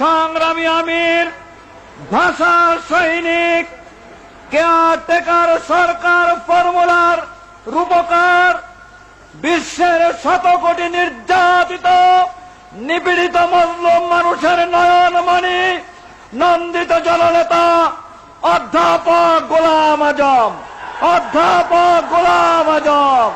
সংগ্রামী আমির, ভাষা সৈনিক, কেয়ারটেকার সরকার ফর্মুলার রূপকার, বিশ্বের শত কোটি নির্যাতিত নিপীড়িত মজলুম মানুষের নয়নমণি, নন্দিত জননেতা অধ্যাপক গোলাম আজম, অধ্যাপক গোলাম আজম।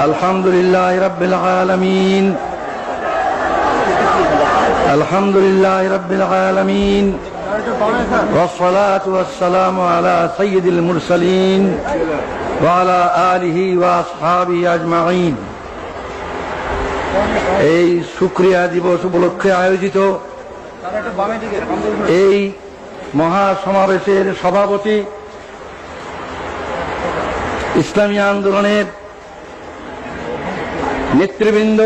আলহামদুলিল্লাহ রাব্বিল আলামিন, আলহামদুলিল্লাহ রাব্বিল আলামিন, ওয়াসসালাতু ওয়াসসালামু আলা সাইয়্যিদিল মুরসালিন ওয়া আলা আলিহি ওয়া আসহাবিহি আজমাইন। এই শুকরিয়া দিবস উপলক্ষে আয়োজিত এই মহাসমাবেশের সভাপতি, ইসলামী আন্দোলনের নেতৃবৃন্দ,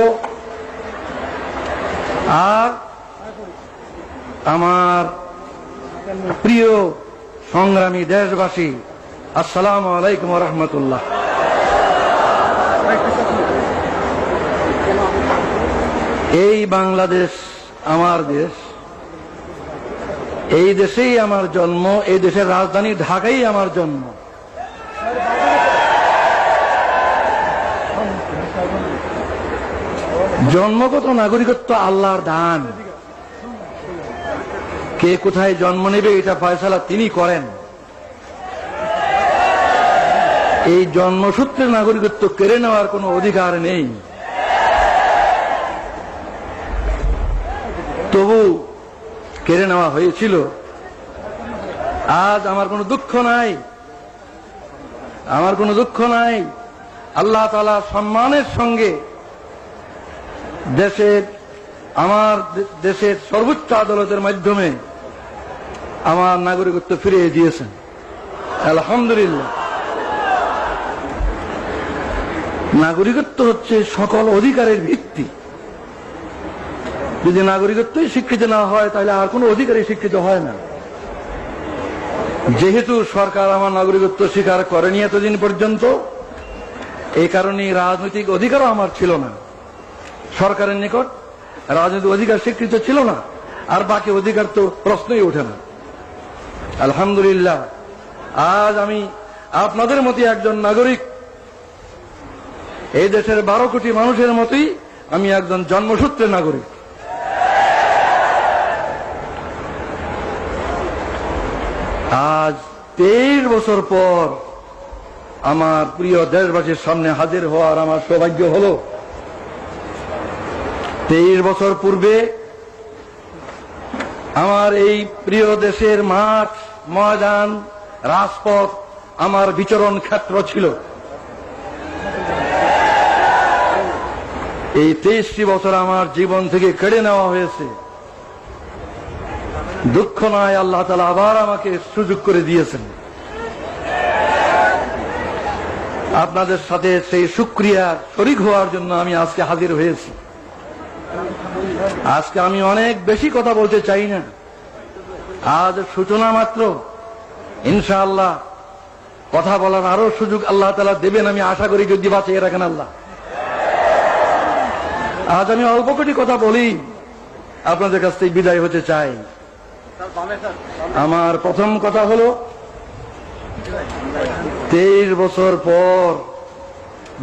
আর আমার প্রিয় সংগ্রামী দেশবাসী, আসসালামু আলাইকুম ওয়া রাহমাতুল্লাহ। এই বাংলাদেশ আমার দেশ, এই দেশেই আমার জন্ম, এই দেশের রাজধানী ঢাকাই আমার জন্ম। জন্মগত নাগরিকত্ব আল্লাহর দান। কে কোথায় জন্ম নেবে এটা ফয়সালা তিনি করেন। এই জন্মসূত্রে নাগরিকত্ব কেড়ে নেওয়ার কোনো অধিকার নেই। তবু কেড়ে নেওয়া হয়েছিল। আজ আমার কোনো দুঃখ নাই, আমার কোনো দুঃখ নাই। আল্লাহ তাআলা সম্মানের সঙ্গে আমার দেশের সর্বোচ্চ আদালতের মাধ্যমে আমার নাগরিকত্ব ফিরিয়ে দিয়েছেন, আলহামদুলিল্লাহ। নাগরিকত্ব হচ্ছে সকল অধিকারের ভিত্তি। যদি নাগরিকত্বই স্বীকৃত না হয় তাহলে আর কোনো অধিকারই স্বীকৃত হয় না। যেহেতু সরকার আমার নাগরিকত্ব স্বীকার করেনি এতদিন পর্যন্ত, এই কারণে রাজনৈতিক অধিকারও আমার ছিল না। সরকারের নিকট রাজনৈতিক অধিকার স্বীকৃত ছিল না, আর বাকি অধিকার তো প্রশ্নই ওঠে না। আলহামদুলিল্লাহ, আজ আমি আপনাদের মতো একজন নাগরিক, এই দেশের 12 কোটি মানুষের মতোই আমি একজন জন্মসূত্রে নাগরিক। আজ 23 বছর পর আমার প্রিয় দেশবাসীর সামনে হাজির হওয়ার আমার সৌভাগ্য হলো। 23 বছর পূর্বে আমার এই প্রিয় দেশের মাঠ, ময়দান, রাজপথ আমার বিচরণ ক্ষেত্র ছিল। এই 23টি বছর আমার জীবন থেকে কেড়ে নেওয়া হয়েছে। দুঃখ নয়, আল্লাহ তাআলা আবার আমাকে সুযোগ করে দিয়েছেন। আপনাদের সাথে সেই শুকরিয়া শরীক হওয়ার জন্য আমি আজকে হাজির হয়েছি। আজকে আমি অনেক বেশি কথা বলতে চাই না, আজ সূচনা মাত্র। ইনশাআল্লাহ কথা বলার আরো সুযোগ আল্লাহ তাআলা দেবেন, আমি আশা করি, যদি বাঁচিয়ে রাখেন আল্লাহ। আজ আমি অল্প কটি কথা বলি, আপনাদের কাছ থেকে বিদায় হতে চাই। আমার প্রথম কথা হলো, 23 বছর পর,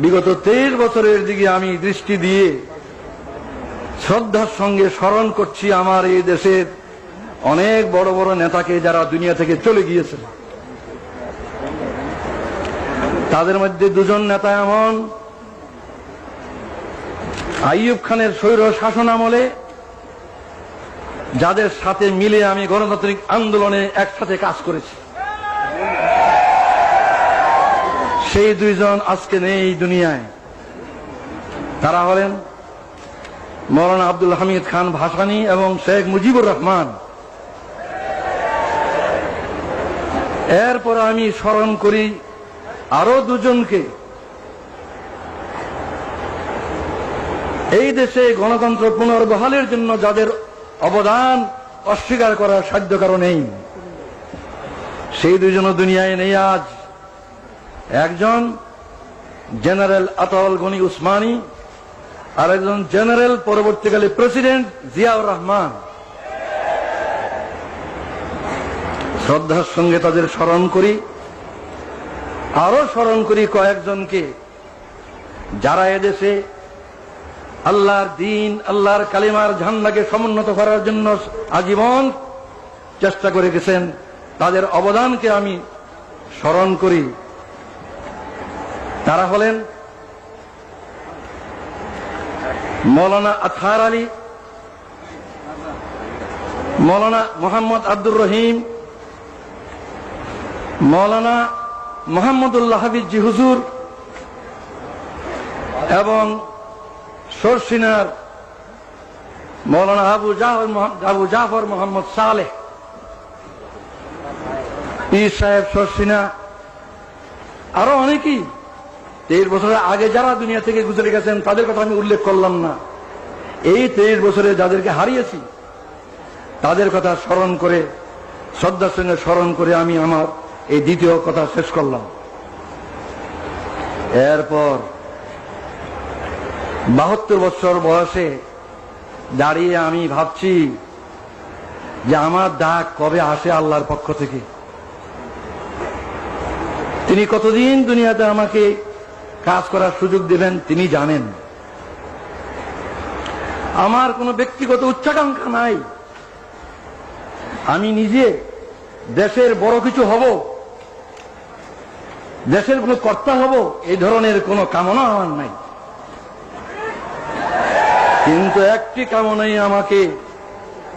বিগত 23 বছরের দিকে আমি দৃষ্টি দিয়ে শ্রদ্ধার সঙ্গে স্মরণ করছি আমার এই দেশের অনেক বড় বড় নেতাকে, যারা দুনিয়া থেকে চলে গিয়েছে। তাদের মধ্যে 2জন নেতা এমন, আইয়ুব খানের স্বৈর শাসন আমলে যাদের সাথে মিলে আমি গণতান্ত্রিক আন্দোলনে একসাথে কাজ করেছি, সেই 2জন আজকে নেই দুনিয়ায়। তারা হলেন মৌলানা আব্দুল হামিদ খান ভাসানী এবং শেখ মুজিবুর রহমান। এরপর আমি স্মরণ করি আরো 2জনকে, এই দেশে গণতন্ত্র পুনর্বহালের জন্য যাদের অবদান অস্বীকার করার সাধ্য কারো নেই, সেই দুইজনও দুনিয়ায় নেই আজ। একজন জেনারেল আতাউল গনি উসমানী, আর একজন জেনারেল পরবর্তীকালে প্রেসিডেন্ট জিয়াউর রহমান। শ্রদ্ধার সঙ্গে তাদের স্মরণ করি। আরো স্মরণ করি কয়েকজনকে যারা এদেশে আল্লাহর দিন, আল্লাহর কালিমার ঝান্ডাকে সমুন্নত করার জন্য আজীবন চেষ্টা করে গেছেন। তাদের অবদানকে আমি স্মরণ করি। তারা হলেন মৌলানা আতহার আলী, মৌলানা মোহাম্মদ আব্দুর রহিম, মৌলানা মোহাম্মদুল্লাহ হাফিজি হুজুর এবং সরসিনার মৌলানা আবু জাফর মোহাম্মদ সালেহ, পীর সাহেব সরসিনা, আরো অনেকেই 23 বছরের আগে যারা দুনিয়া থেকে গুজরে গেছেন তাদের কথা আমি উল্লেখ করলাম না। এই 23 বছরে যাদেরকে হারিয়েছি তাদের কথা স্মরণ করে, শ্রদ্ধার সঙ্গে স্মরণ করে আমি আমার এই দ্বিতীয় কথা শেষ করলাম। এরপর 72 বছর বয়সে দাঁড়িয়ে আমি ভাবছি যে আমার ডাক কবে আসে আল্লাহর পক্ষ থেকে। তিনি কতদিন দুনিয়াতে আমাকে কাজ করার সুযোগ দেবেন তিনি জানেন। আমার কোনো ব্যক্তিগত উচ্চাকাঙ্ক্ষা নাই। আমি নিজে দেশের বড় কিছু হব, দেশের কোনো কর্তা হব, এই ধরনের কোনো কামনা আমার নাই। কিন্তু একটি কামনাই আমাকে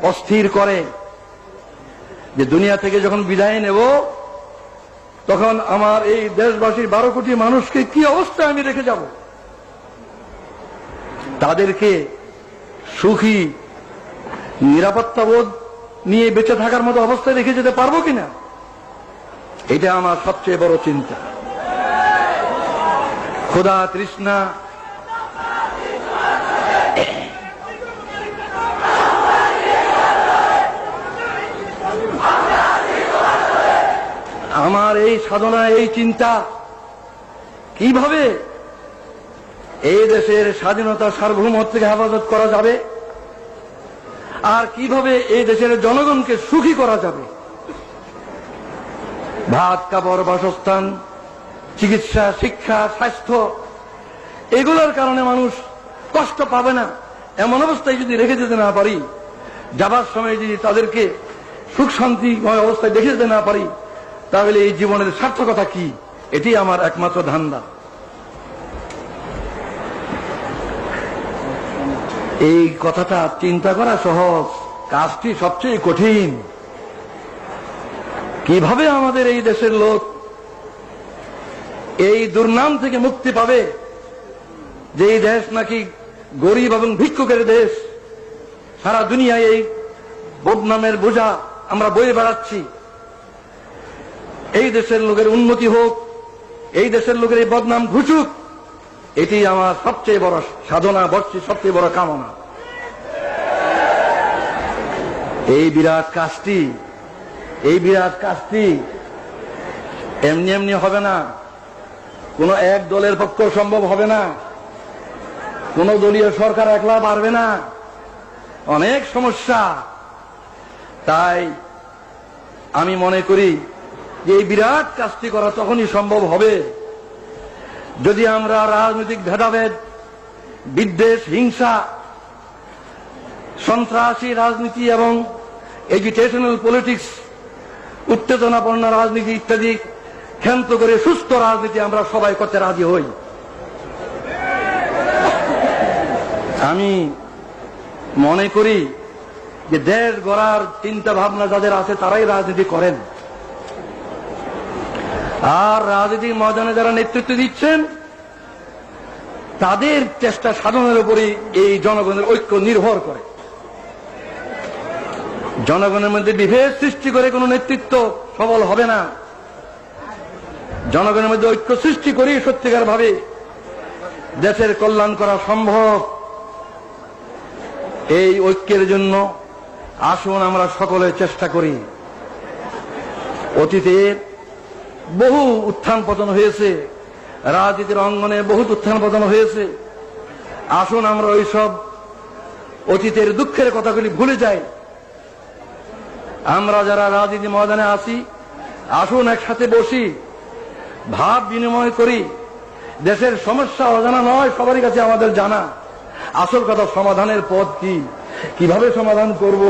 অস্থির করে যে দুনিয়া থেকে যখন বিদায় নেব তখন আমার এই দেশবাসীর 12 কোটি মানুষকে কি অবস্থায় আমি রেখে যাব। তাদেরকে সুখী নিরাপত্তাবোধ নিয়ে বেঁচে থাকার মতো অবস্থায় রেখে যেতে পারবো কিনা, এটা আমার সবচেয়ে বড় চিন্তা। ক্ষুধা তৃষ্ণা আমার এই সাধনা, এই চিন্তা কিভাবে এই দেশের স্বাধীনতা সার্বভৌমত্বকে হেফাজত করা যাবে আর কিভাবে এই দেশের জনগণকে সুখী করা যাবে। ভাত, কাপড়, বাসস্থান, চিকিৎসা, শিক্ষা, স্বাস্থ্য এগুলোর কারণে মানুষ কষ্ট পাবে না এমন অবস্থায় যদি রেখে যেতে না পারি, যাবার সময় যদি তাদেরকে সুখ শান্তিময় অবস্থায় দেখে যেতে না পারি, তাহলে এই জীবনের সার্থকতা কি? এটি আমার একমাত্র ধান্দা। এই কথাটা চিন্তা করা সহজ, কাজটি সবচেয়ে কঠিন। কিভাবে আমাদের এই দেশের লোক এই দুর্নাম থেকে মুক্তি পাবে যে এই দেশ নাকি গরিব এবং ভিক্ষুকের দেশ, সারা দুনিয়ায় এই বদনামের বোঝা আমরা বয়ে বেড়াচ্ছি। এই দেশের লোকের উন্নতি হোক, এই দেশের লোকের এই বদনাম ঘুচুক, এটি আমার সবচেয়ে বড় সাধনা, সবচেয়ে বড় কামনা। এই বিরাট কাজটি এমনি এমনি হবে না, কোন এক দলের পক্ষে সম্ভব হবে না, কোন দলীয় সরকার একলা পারবে না, অনেক সমস্যা। তাই আমি মনে করি যে এই বিরাট কাজটি করা তখনই সম্ভব হবে যদি আমরা রাজনৈতিক ভেদাভেদ, বিদ্বেষ, হিংসা, সন্ত্রাসী রাজনীতি এবং এজিটেশনাল পলিটিক্স, উত্তেজনাপূর্ণ রাজনীতি ইত্যাদি ক্ষান্ত করে সুস্থ রাজনীতি আমরা সবাই করতে রাজি হই। আমি মনে করি যে দেশ গড়ার চিন্তা ভাবনা যাদের আছে তারাই রাজনীতি করেন, আর রাজনীতির ময়দানে যারা নেতৃত্ব দিচ্ছেন তাদের চেষ্টা সাধনের উপরই এই জনগণের ঐক্য নির্ভর করে। জনগণের মধ্যে বিভেদ সৃষ্টি করে কোনো নেতৃত্ব সবল হবে না। জনগণের মধ্যে ঐক্য সৃষ্টি করেই সত্যিকার ভাবে দেশের কল্যাণ করা সম্ভব। এই ঐক্যের জন্য আসুন আমরা সকলে চেষ্টা করি। অতীতের বহু উত্থান পতন হয়েছে, রাজনীতির অঙ্গনে বহুত উত্থান পতন হয়েছে। আসুন আমরা ওইসব অতীতের দুঃখের কথাগুলি ভুলে যাই। আমরা যারা রাজনীতি ময়দানে আছি, আসুন একসাথে বসি, ভাব বিনিময় করি। দেশের সমস্যা অজানা নয়, সবারই কাছে আমাদের জানা। আসল কথা সমাধানের পথ কি, কিভাবে সমাধান করব,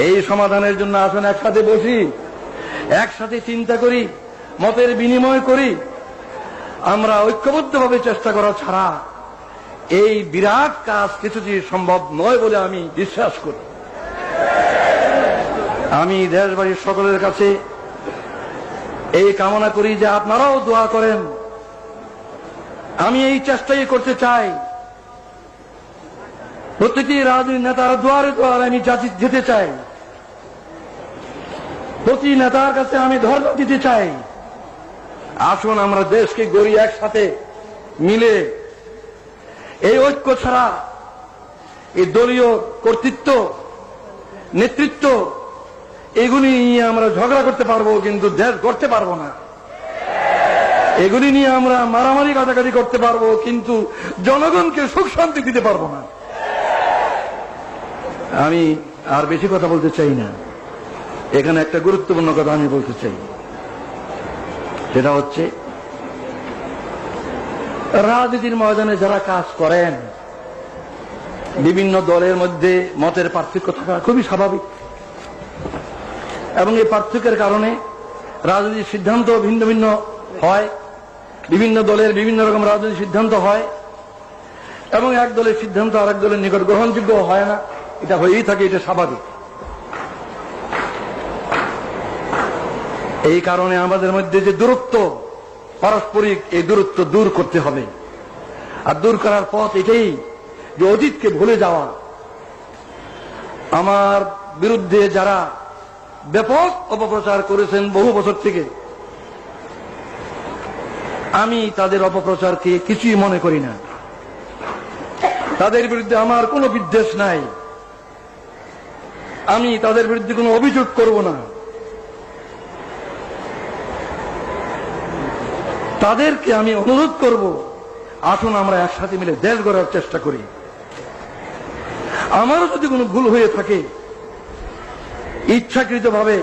এই সমাধানের জন্য আসুন একসাথে বসি, একসাথে চিন্তা করি, মতের বিনিময় করি। আমরা ঐক্যবদ্ধভাবে চেষ্টা করা ছাড়া এই বিরাট কাজ কিছুটি সম্ভব নয় বলে আমি বিশ্বাস করি। আমি দেশবাসীর সকলের কাছে এই কামনা করি যে আপনারাও দোয়া করেন। আমি এই চেষ্টাই করতে চাই, প্রতিটি রাজনৈতিক নেতার দুয়ারে দুয়ারে আমি যেতে চাই, প্রতি নেতার কাছে আমি ধর্ম দিতে চাই। আসুন আমরা দেশকে গড়ি একসাথে মিলে। এই ঐক্য ছাড়া এই দলীয় কর্তৃত্ব, নেতৃত্ব, এগুলি নিয়ে আমরা ঝগড়া করতে পারবো, কিন্তু দেশ গড়তে পারবো না। এগুলি নিয়ে আমরা মারামারি কাটাকাটি করতে পারবো, কিন্তু জনগণকে সুখ শান্তি দিতে পারবো না। আমি আর বেশি কথা বলতে চাই না। এখানে একটা গুরুত্বপূর্ণ কথা আমি বলতে চাই, সেটা হচ্ছে রাজনীতির ময়দানে যারা কাজ করেন, বিভিন্ন দলের মধ্যে মতের পার্থক্য থাকা খুবই স্বাভাবিক, এবং এই পার্থক্যের কারণে রাজনৈতিক সিদ্ধান্ত ভিন্ন ভিন্ন হয়। বিভিন্ন দলের বিভিন্ন রকম রাজনৈতিক সিদ্ধান্ত হয়, এবং এক দলের সিদ্ধান্ত আরেক দলের নিকট গ্রহণযোগ্য হয় না। এটা হয়েই থাকে, এটা স্বাভাবিক। এই কারণে আমাদের মধ্যে যে দূরত্ব পারস্পরিক, এই দূরত্ব দূর করতে হবে। আর দূর করার পথ এটাই যে অতীতকে ভুলে যাওয়া। আমার বিরুদ্ধে যারা ব্যাপক অপপ্রচার করেছেন বহু বছর থেকে, আমি তাদের অপপ্রচারকে কিছুই মনে করি না। তাদের বিরুদ্ধে আমার কোনো বিদ্বেষ নাই, আমি তাদের বিরুদ্ধে কোনো অভিযোগ করব না। তাদেরকে আমি অনুরোধ করব, আসুন আমরা একসাথে মিলে দেশ গড়ার চেষ্টা করি। আমারও যদি কোনো ভুল হয়ে থাকে, ইচ্ছাকৃতভাবে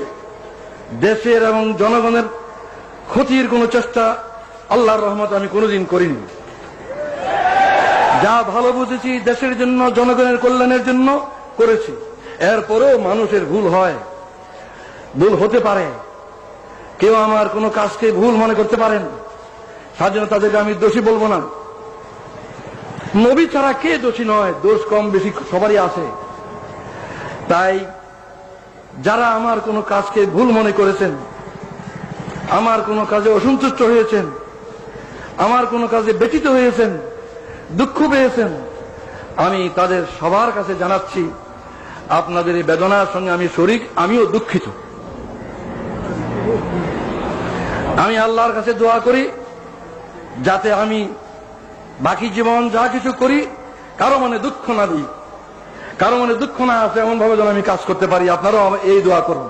দেশের এবং জনগণের ক্ষতির কোনো চেষ্টা আল্লাহর রহমত আমি কোনোদিন করিনি। যা ভালো বুঝেছি দেশের জন্য, জনগণের কল্যাণের জন্য করেছি। এরপরেও মানুষের ভুল হয়, ভুল হতে পারে। কেউ আমার কোনো কাজকে ভুল মনে করতে পারেন, সাধারণত তাদেরকে আমি দোষী বলবো না। নবী ছাড়া কে দোষী নয়, দোষ কম বেশি সবারই আছে। তাই যারা আমার কোনো কাজকে ভুল মনে করেছেন, আমার কোনো কাজে অসন্তুষ্ট হয়েছেন, আমার কোনো কাজে ব্যথিত হয়েছেন, দুঃখ পেয়েছেন, আমি তাদের সবার কাছে জানাচ্ছি, আপনাদের এই বেদনার সঙ্গে আমি শরীক, আমিও দুঃখিত। আমি আল্লাহর কাছে দোয়া করি যাতে আমি বাকি জীবন যা কিছু করি কারো মনে দুঃখ না দিই, কারো মনে দুঃখ না আসে এমন ভাবে যেন আমি কাজ করতে পারি। আপনারাও এই দোয়া করুন।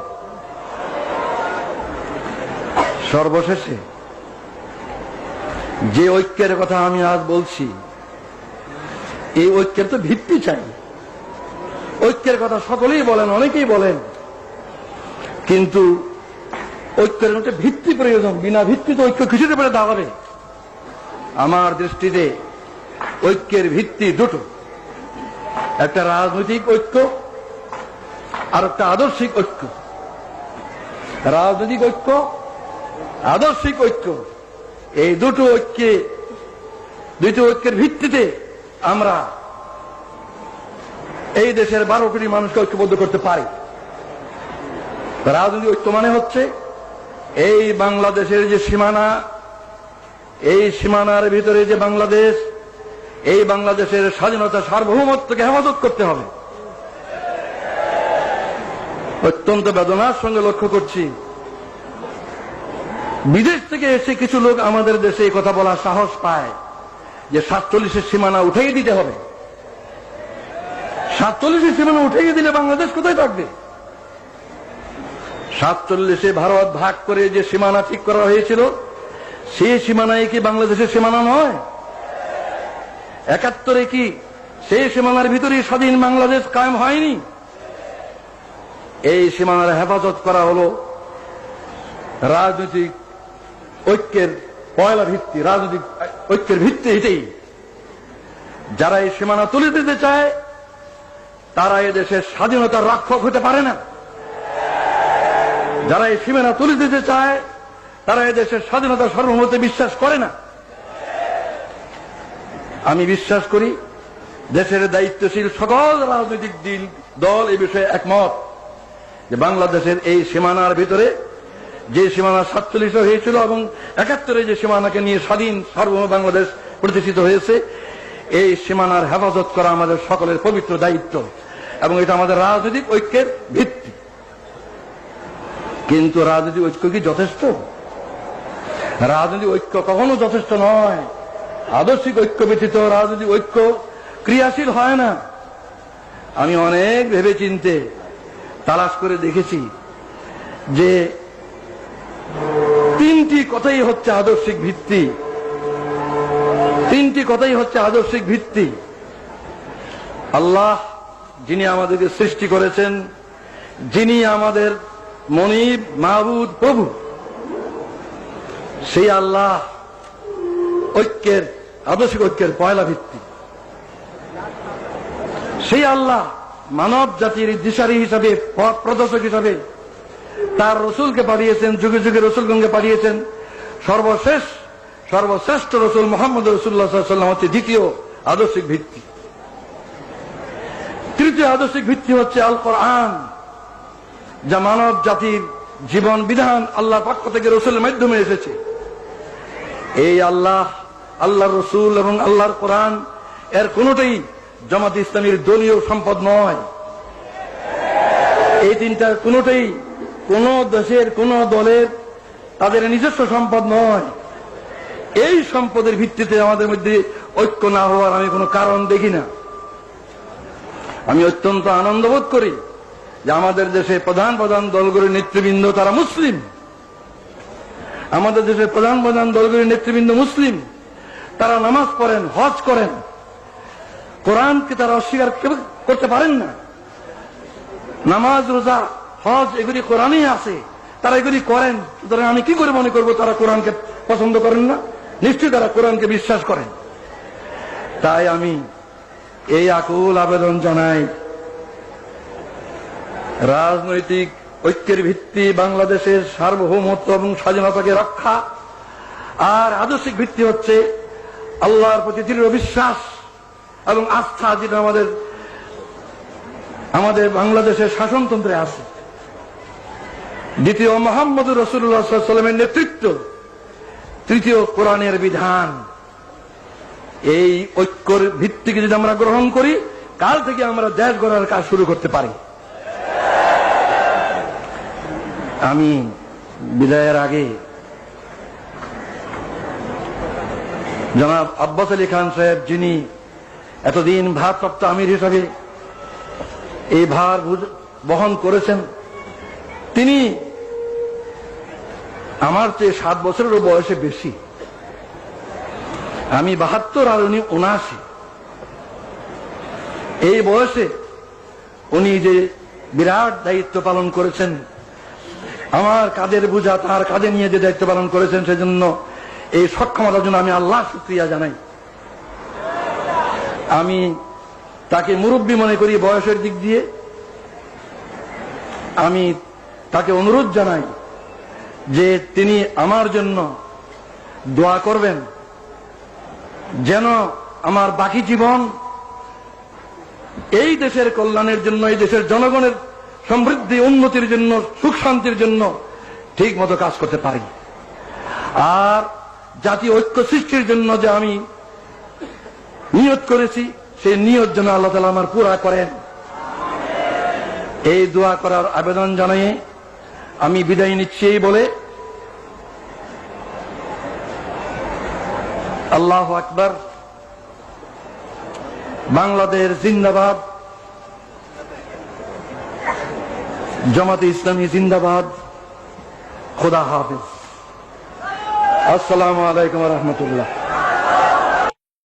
সর্বশেষে যে ঐক্যের কথা আমি আজ বলছি, এই ঐক্যের তো ভিত্তি চাই। ঐক্যের কথা সকলেই বলেন, অনেকেই বলেন, কিন্তু ঐক্যের একটা ভিত্তি প্রয়োজন। বিনা ভিত্তিতে ঐক্য কিছুতে পেরে দাঁড়াবে। আমার দৃষ্টিতে ঐক্যের ভিত্তি দুটো, একটা রাজনৈতিক ঐক্য আর একটা আদর্শিক ঐক্য। রাজনৈতিক ঐক্য, আদর্শিক ঐক্য, এই দুটো ঐক্যের ভিত্তিতে আমরা এই দেশের 12 কোটি মানুষকে ঐক্যবদ্ধ করতে পারি। রাজনৈতিক ঐক্য মানে হচ্ছে এই বাংলাদেশের যে সীমানা, এই সীমানার ভিতরে যে বাংলাদেশ, এই বাংলাদেশের স্বাধীনতা সার্বভৌমত্বকে হেফাজত করতে হবে। অত্যন্ত বেদনার সঙ্গে লক্ষ্য করছি, বিদেশ থেকে এসে কিছু লোক আমাদের দেশে এই কথা বলার সাহস পায় যে 47-এর সীমানা উঠাই দিতে হবে। 47 সীমানা উঠে দিলে বাংলাদেশ কোথায় থাকবে? 47 ভারত ভাগ করে যে সীমানা ঠিক করা হয়েছিল, সেই সীমানায় কি বাংলাদেশের সীমানা নয়? 71 কি সেই সীমানার ভিতরেই স্বাধীন বাংলাদেশ কায়েম হয়নি? এই সীমানার হেফাজত করা হলো রাজনৈতিক ঐক্যের পয়লা ভিত্তি, রাজনৈতিক ঐক্যের ভিত্তি এটাই। যারা এই সীমানা তুলে দিতে চায় তারা এদেশের স্বাধীনতার রক্ষক হতে পারে না। যারা এই সীমানা তুলে দিতে চায় তারা এদেশের স্বাধীনতার সার্বভৌমত্বে বিশ্বাস করে না। আমি বিশ্বাস করি দেশের দায়িত্বশীল সকল রাজনৈতিক দল এই বিষয়ে একমত যে বাংলাদেশের এই সীমানার ভিতরে যে সীমানা 47 হয়েছিল এবং 71 যে সীমানাকে নিয়ে স্বাধীন সার্বভৌম বাংলাদেশ প্রতিষ্ঠিত হয়েছে, এই সীমানার হেফাজত করা আমাদের সকলের পবিত্র দায়িত্ব এবং এটা আমাদের রাজনৈতিক ঐক্যের ভিত্তি। কিন্তু রাজনৈতিক ঐক্য কি যথেষ্ট? রাজনৈতিক ঐক্য কখনো যথেষ্ট নয়। আদর্শিক ঐক্য ব্যতীত রাজনৈতিক ঐক্য ক্রিয়াশীল হয় না। আমি অনেক ভেবে চিন্তে তালাশ করে দেখেছি যে 3টি কথাই হচ্ছে আদর্শিক ভিত্তি। 3টি কথাই হচ্ছে আদর্শিক ভিত্তি। আল্লাহ যিনি আমাদেরকে সৃষ্টি করেছেন, যিনি আমাদের মনিব, মাহবুদ, প্রভু, সেই আল্লাহ ঐক্যের, আদর্শিক ঐক্যের পয়লা ভিত্তি। সেই আল্লাহ মানব জাতির দিশারি হিসাবে, পথ প্রদর্শক হিসাবে তার রসুলকে পাঠিয়েছেন, যুগে যুগে রসুলগণকে পাঠিয়েছেন। সর্বশ্রেষ্ঠ রসুল মুহাম্মদ রাসূলুল্লাহ সাল্লাল্লাহু আলাইহি ওয়াসাল্লাম হচ্ছে দ্বিতীয় আদর্শিক ভিত্তি। তৃতীয় আদর্শিক ভিত্তি হচ্ছে আল কোরআন, যা মানব জাতির জীবন বিধান আল্লাহর পক্ষ থেকে রসুলের মাধ্যমে এসেছে। এই আল্লাহ, আল্লাহর রসুল এবং আল্লাহর কোরআন এর কোনটাই জামাত ইসলামীর দলীয় সম্পদ নয়। এই তিনটার কোনটাই কোন দেশের কোন দলের তাদের নিজস্ব সম্পদ নয়। এই সম্পদের ভিত্তিতে আমাদের মধ্যে ঐক্য না হওয়ার আমি কোনো কারণ দেখি না। আমি অত্যন্ত আনন্দ বোধ করি যে আমাদের দেশে প্রধান প্রধান দলগুলির নেতৃবৃন্দ তারা মুসলিম। আমাদের দেশের প্রধান প্রধান দলগুলির নেতৃবৃন্দ মুসলিম। তারা নামাজ পড়েন, হজ করেন, কোরআনকে তারা অস্বীকার করতে পারেন না। নামাজ, রোজা, হজ এগুলি কোরআনেই আছে, তারা এগুলি করেন। সুতরাং আমি কি করে মনে করবো তারা কোরআনকে পছন্দ করেন না? নিশ্চয়ই তারা কোরআনকে বিশ্বাস করেন। তাই আমি এই আকুল আবেদন জানাই, রাজনৈতিক ঐক্যের ভিত্তি বাংলাদেশের সার্বভৌমত্ব এবং স্বাধীনতাকে রক্ষা, আর আদর্শিক ভিত্তি হচ্ছে আল্লাহর প্রতি দৃঢ় বিশ্বাস এবং আস্থা, যেটা আমাদের বাংলাদেশের শাসনতন্ত্রে আছে। দ্বিতীয় মুহাম্মদ রাসূলুল্লাহ সাল্লাল্লাহু আলাইহি ওয়াসাল্লামের নেতৃত্ব, তৃতীয় কোরআনের বিধান। এই ঐক্যর ভিত্তিকে যদি আমরা গ্রহণ করি, কাল থেকে আমরা দেশ গড়ার কাজ শুরু করতে পারি। আমি বিদায়ের আগে জনাব আব্বাস আলী খান সাহেব, যিনি এতদিন ভারপ্রাপ্ত আমির হিসাবে এই ভার বহন করেছেন, তিনি আমার চেয়ে 7 বছরেরও বয়সে বেশি। আমি 72 আর উনি 79। এই বয়সে উনি যে বিরাট দায়িত্ব পালন করেছেন, আমার কাঁধের বোঝা তার কাঁধে নিয়ে যে দায়িত্ব পালন করেছেন, সেজন্য এই সক্ষমতার জন্য আমি আল্লাহর শুকরিয়া জানাই। আমি তাকে মুরব্বী মনে করি বয়সের দিক দিয়ে। আমি তাকে অনুরোধ জানাই যে তিনি আমার জন্য দোয়া করবেন, যেন আমার বাকি জীবন এই দেশের কল্যাণের জন্য, এই দেশের জনগণের সমৃদ্ধি উন্নতির জন্য, সুখ শান্তির জন্য ঠিক মতো কাজ করতে পারি। আর জাতীয় ঐক্য সৃষ্টির জন্য যে আমি নিয়ত করেছি, সেই নিয়ত যেন আল্লাহ তাআলা আমার পুরা করেন। এই দোয়া করার আবেদন জানিয়ে আমি বিদায় নিচ্ছি এই বলে, আল্লাহু আকবার, বাংলাদেশ জিন্দাবাদ, জামাতে ইসলামী জিন্দাবাদ। খোদা হাফেজ। আসসালামু আলাইকুম ওয়া রাহমাতুল্লাহ।